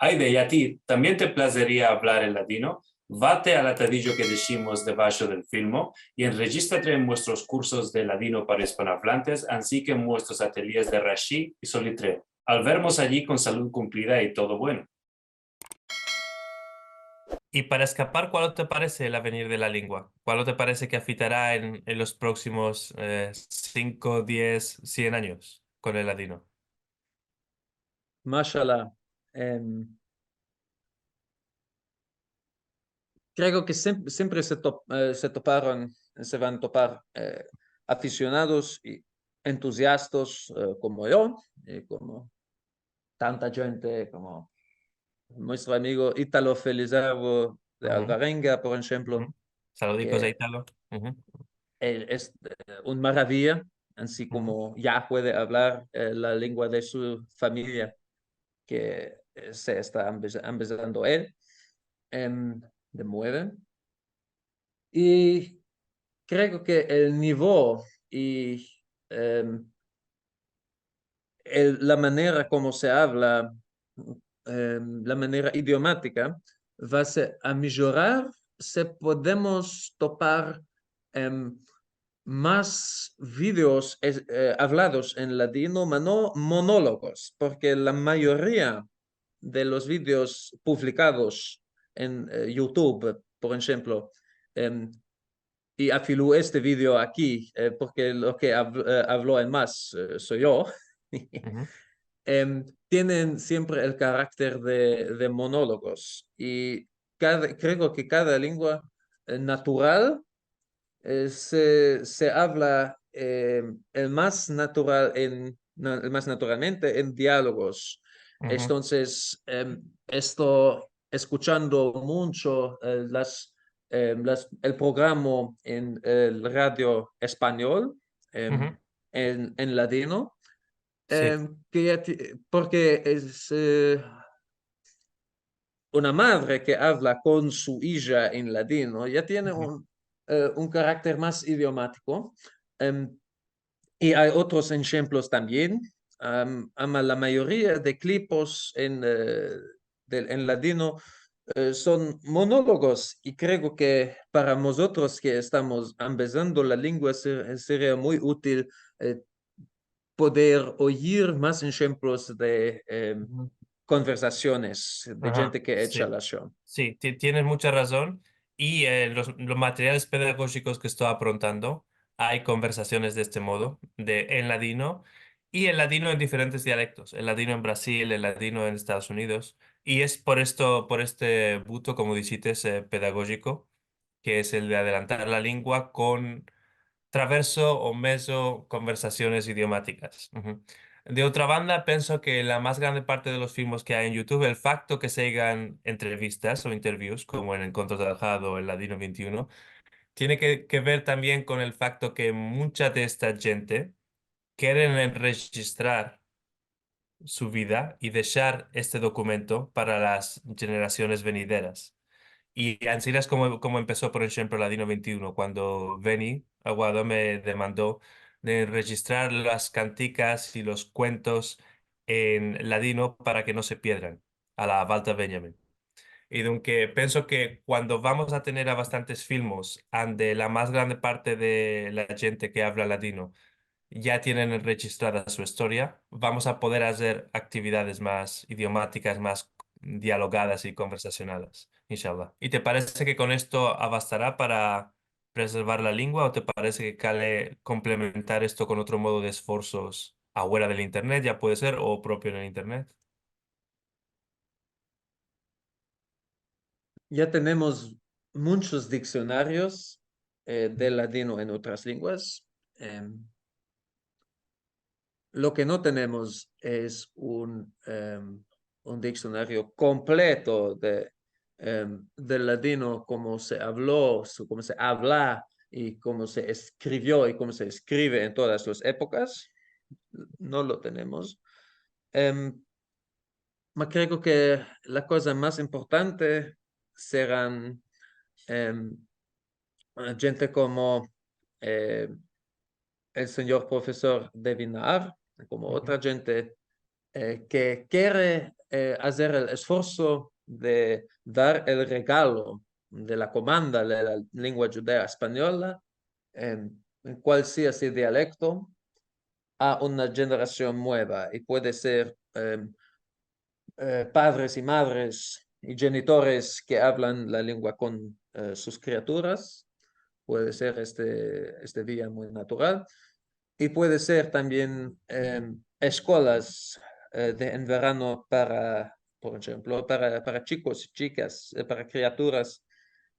Aide, y a ti, ¿también te placería hablar en latino? Vate al atadillo que decimos debajo del filmo y enregístrate en nuestros cursos de ladino para hispanohablantes, así que en nuestros ateliers de Rashi y Solitre. Al vernos allí con salud cumplida y todo bueno. Y para escapar, ¿cuál te parece el avenir de la lengua? ¿Cuál te parece que afitará en los próximos 5, 10, 100 años con el ladino? Mashallah. em, Creo que siempre se toparon, se van a topar aficionados y entusiastas como yo, y como tanta gente, como nuestro amigo Italo Felizardo de Ujú, Alvarenga, por ejemplo, ujú. Saludicos a que Italo. Ujú, él es un maravilla, así ujú. como ya puede hablar la lengua de su familia, que se está empezando él de nueve. Y creo que el nivel y em, la manera como se habla, la manera idiomática, a mejorar si podemos topar em, más vídeos hablados en latino, pero no monólogos, porque la mayoría de los vídeos publicados en YouTube, por ejemplo, em, y afiló este vídeo aquí, porque lo que habló en más soy yo, Ujú. tienen siempre el carácter de monólogos. Y creo que cada lengua natural se habla el más naturalmente en diálogos. Ujú. Entonces, esto escuchando mucho el programa en el radio español, Ujú. en latino, Sí. porque es una madre que habla con su hija en latino, ya tiene Ujú. un carácter más idiomático. em, y hay otros ejemplos también. La mayoría de clipos en latino son monólogos y creo que para nosotros que estamos empezando la lengua sería muy útil eh, poder oír más ejemplos de Ujú. conversaciones de Ajá, gente que echa sí. la show. Sí, tienes mucha razón. Y los materiales pedagógicos que estoy aprontando, hay conversaciones de este modo, en ladino, y el ladino en diferentes dialectos, el ladino en Brasil, el ladino en Estados Unidos. Y es por esto, por este buto, como dices, pedagógico, que es el de adelantar la lengua con traverso o meso conversaciones idiomáticas. Ujú. De otra banda, pienso que la más grande parte de los filmes que hay en YouTube, el facto que se hagan entrevistas o interviews, como en Encontros de Alejado o el Ladino 21, tiene que ver también con el facto que mucha de esta gente quieren registrar su vida y dejar este documento para las generaciones venideras. Y así es como empezó, por ejemplo, Ladino 21, cuando Benny Aguado me demandó de registrar las canticas y los cuentos en ladino para que no se pierdan a la Walter Benjamin. Y aunque pienso que cuando vamos a tener a bastantes filmos, donde la más grande parte de la gente que habla ladino ya tienen registrada su historia, vamos a poder hacer actividades más idiomáticas, más dialogadas y conversacionales, inshallah. ¿Y te parece que con esto bastará para preservar la lengua o te parece que cale complementar esto con otro modo de esfuerzos afuera del Internet, ya puede ser, o propio en el Internet? Ya tenemos muchos diccionarios del latino en otras lenguas. Lo que no tenemos es un diccionario completo del latino, como se habló, cómo se habla y cómo se escribió y cómo se escribe en todas las épocas. No lo tenemos. Em, Creo que la cosa más importante serán em, gente como eh, el señor profesor Devinar, como Ujú. otra gente que quiere hacer el esfuerzo de dar el regalo de la comanda de la lengua judea española en cualquier dialecto a una generación nueva y puede ser padres y madres y genitores que hablan la lengua con sus criaturas, puede ser este día muy natural, y puede ser también escuelas en verano para, por ejemplo, para chicos y chicas, para criaturas.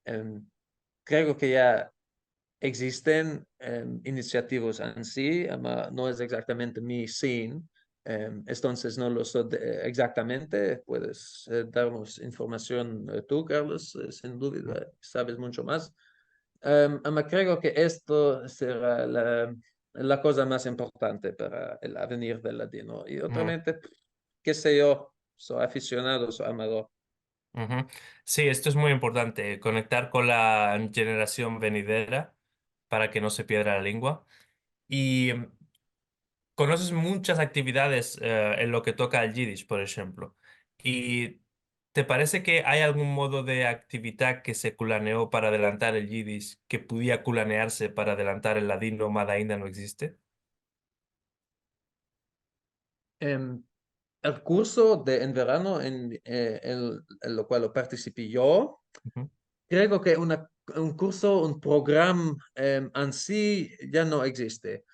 em, Creo que ya existen iniciativas así, no es exactamente mi scene, entonces no lo sé exactamente. Puedes darnos información tú, Carlos, sin duda, sabes mucho más. Creo que esto será la cosa más importante para el avenir del latino. Y Ujú, obviamente, qué sé yo, soy aficionado, soy amador. ujú. Sí, esto es muy importante, conectar con la generación venidera para que no se pierda la lengua. Y conoces muchas actividades en lo que toca al Yiddish, por ejemplo. ¿Y te parece que hay algún modo de actividad que se culaneó para adelantar el Yiddish que pudiera culanearse para adelantar el ladino, mas ainda no existe? Em, el curso de en verano en lo cual participé yo, Ujú, creo que un curso, un programa en sí ya no existe,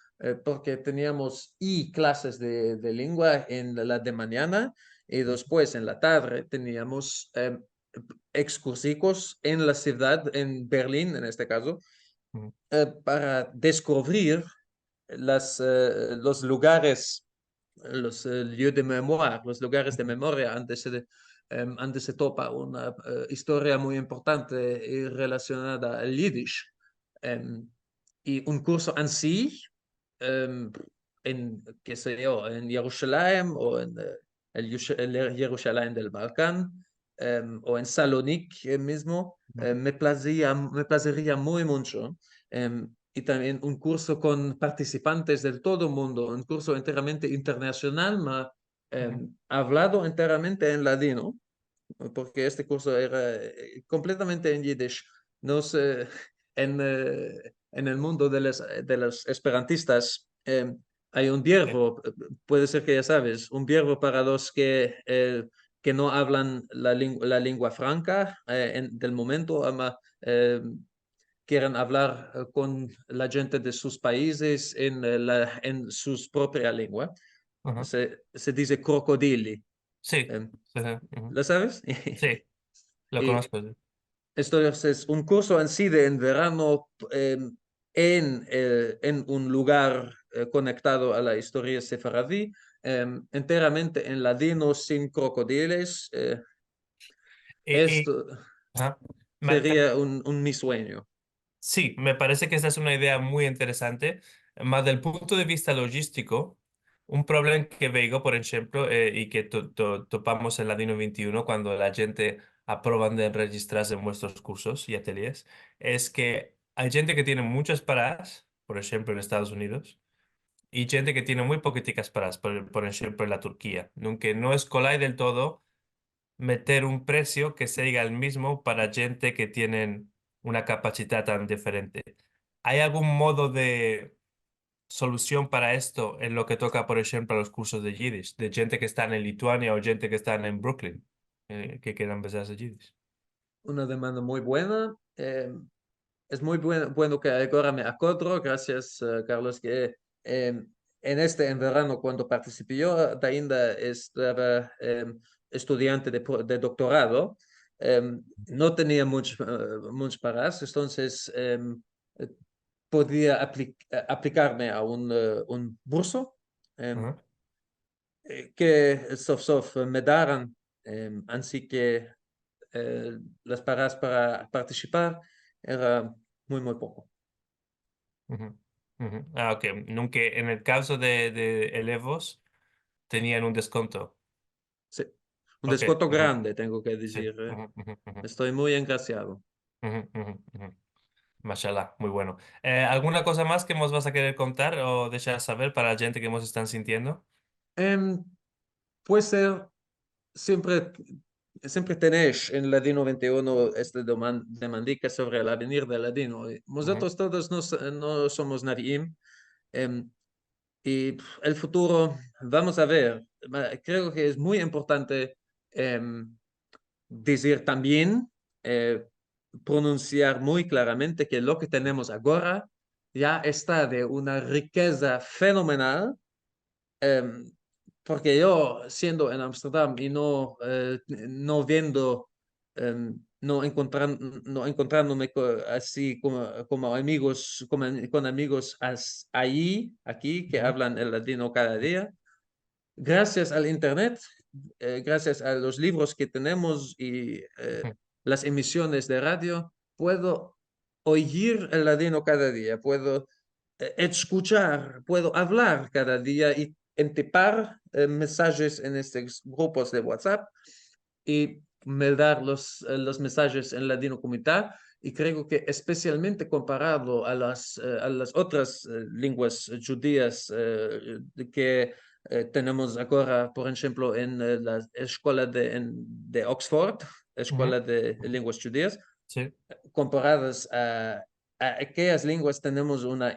porque teníamos y clases de lengua en la de mañana y después en la tarde teníamos excursivos en la ciudad, en Berlín en este caso, ujú, para descubrir los lugares, los lieux de memoria, los lugares de ujú, memoria antes se topa una historia muy importante y relacionada al Yiddish. Em, y un curso en sí, em, qué sé yo, en Jerusalén o en el Jerusalén del Balcán o en Salonique mismo, me placería muy mucho. Y también un curso con participantes del todo el mundo, un curso enteramente internacional, ujú, hablado enteramente en ladino, porque este curso era completamente en Yiddish. No sé, en el mundo de los esperantistas hay un sí, verbo, puede ser que ya sabes, un verbo para los que no hablan la lengua franca del momento, quieren hablar con la gente de sus países en su propia lengua. ujú. Se dice crocodili. Sí, em, sí, sí, ujú. ¿Lo sabes? Sí, lo Y conozco. Sí. esto es un curso en sí de en verano en un lugar conectado a la historia sefaradí, enteramente en ladino, sin crocodiles. Y, Esto ajá. sería mi sueño. Sí, me parece que esa es una idea muy interesante, más del punto de vista logístico, un problema que veo, por ejemplo, y que topamos en Ladino 21 cuando la gente aprueban de registrarse en vuestros cursos y ateliers, es que hay gente que tiene muchas paradas, por ejemplo, en Estados Unidos, y gente que tiene muy poquiticas paradas, por ejemplo, en la Turquía, aunque no es colai del todo meter un precio que sea el mismo para gente que tienen una capacidad tan diferente. ¿Hay algún modo de solución para esto en lo que toca, por ejemplo, a los cursos de Yiddish, de gente que está en Lituania o gente que está en Brooklyn, que quieran empezar a Yiddish? Una demanda muy buena. Es muy bueno que ahora me acuerdo, gracias Carlos, que en verano cuando participé yo, ainda estaba estudiante de doctorado, no tenía mucho para eso, entonces eh, podía aplicarme a un curso em, Ajá, que soft me daran, así que las paradas para participar era muy poco. ujú, ujú. Ah, ok. Nunca, en el caso de elevos, tenían un descuento. Sí. Un Ok. descuento Ujú, grande, tengo que sí. decir. Ujú, ujú, ujú, Estoy muy engraciado. ujú, ujú, ujú. Mashallah, muy bueno. ¿Alguna cosa más que nos vas a querer contar o dejar saber para la gente que nos están sintiendo? Em, puede ser siempre, siempre tenéis en Ladino 21 esta demandica sobre el avenir de Ladino. Y nosotros todos no somos nadie. Y el futuro, vamos a ver. Creo que es muy importante decir también, pronunciar muy claramente que lo que tenemos ahora ya está de una riqueza fenomenal. em, Porque yo, siendo en Ámsterdam y no viendo, no encontrándome así como amigos, con amigos allí, aquí, que hablan el latino cada día, gracias al Internet, gracias a los libros que tenemos y las emisiones de radio, puedo oír el ladino cada día, puedo escuchar, puedo hablar cada día y entipar mensajes en estos grupos de WhatsApp y me dar los mensajes en ladino comunidad. Y creo que especialmente comparado a las otras lenguas judías que tenemos ahora, por ejemplo, en la escuela de Oxford, escuela de lenguas judías, Sí. comparadas a aquellas lenguas, tenemos una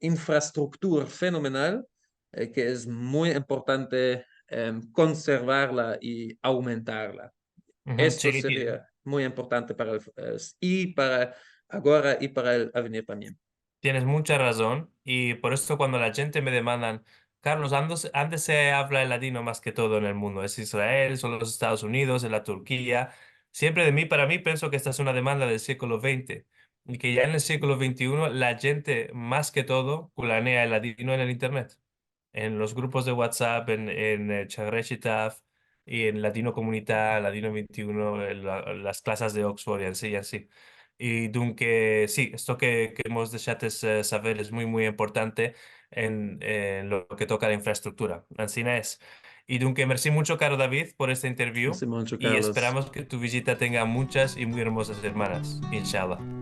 infraestructura fenomenal que es muy importante conservarla y aumentarla. Esto Sí, sería muy importante y para ahora y para el avenir también. tienes mucha razón y por esto cuando la gente me demandan, Carlos, antes se habla el latino más que todo en el mundo, es Israel, son los Estados Unidos, es la Turquía, siempre de mí, para mí pienso que esta es una demanda del siglo XX y que ya en el siglo XXI la gente más que todo culanea el latino en el Internet, en los grupos de WhatsApp, en Chagreshitaf y en Latino Comunità, Latino 21, las clases de Oxford y así. Y dunque, sí, esto que hemos deixat saber es muy, muy importante en lo que toca a la infraestructura. Así es. Y dunque, merci mucho, caro David, por esta interview Hace mucho, y Carlos. esperamos que tu visita tenga muchas y muy hermosas hermanas, inshallah.